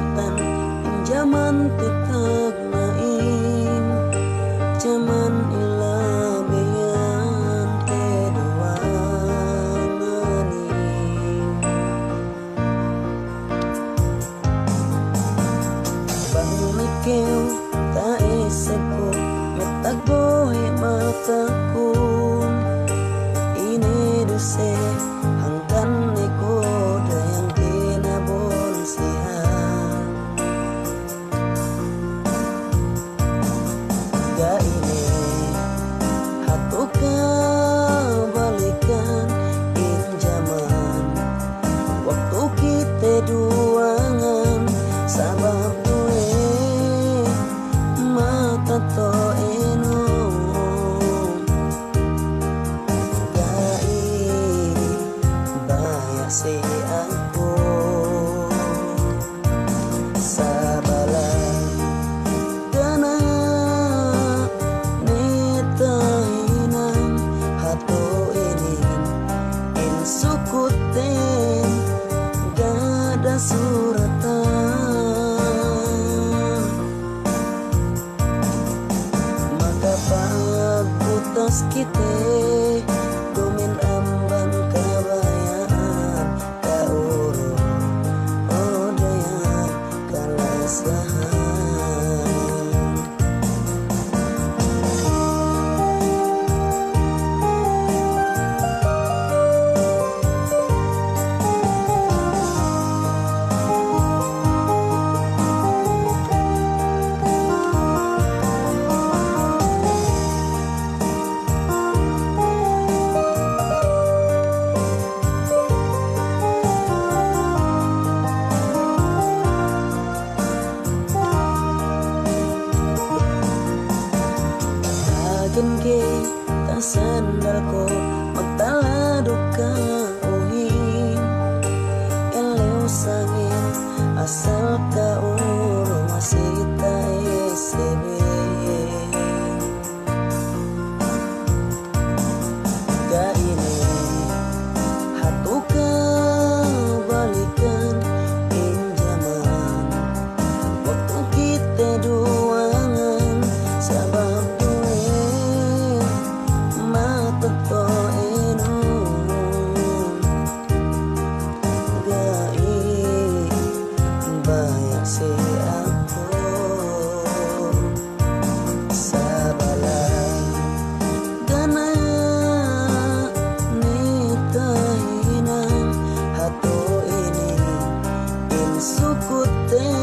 suratan zaman tekag main zaman ilabeyan keduanani bang mikeu ta eseko metagbohe mataku ini duse hanggan neko dayang kinabolisihan ga ini hatuka balikan in zaman waktu kita duangan sabab gue mata to si aku sabalan dana nitahinang hato ini in sukuten gada suratan maka pagbutas kita gumin amban kabayaan kauro odaya kalasahan ke tak sandal ko magtalado ka uhin elew sangin asal ka uro masita esebe ga ini hatuka balikan in zaman waktu kita duangan sabab to eno gai bayak si aku sabalan gana nitahinang hato ini in sukute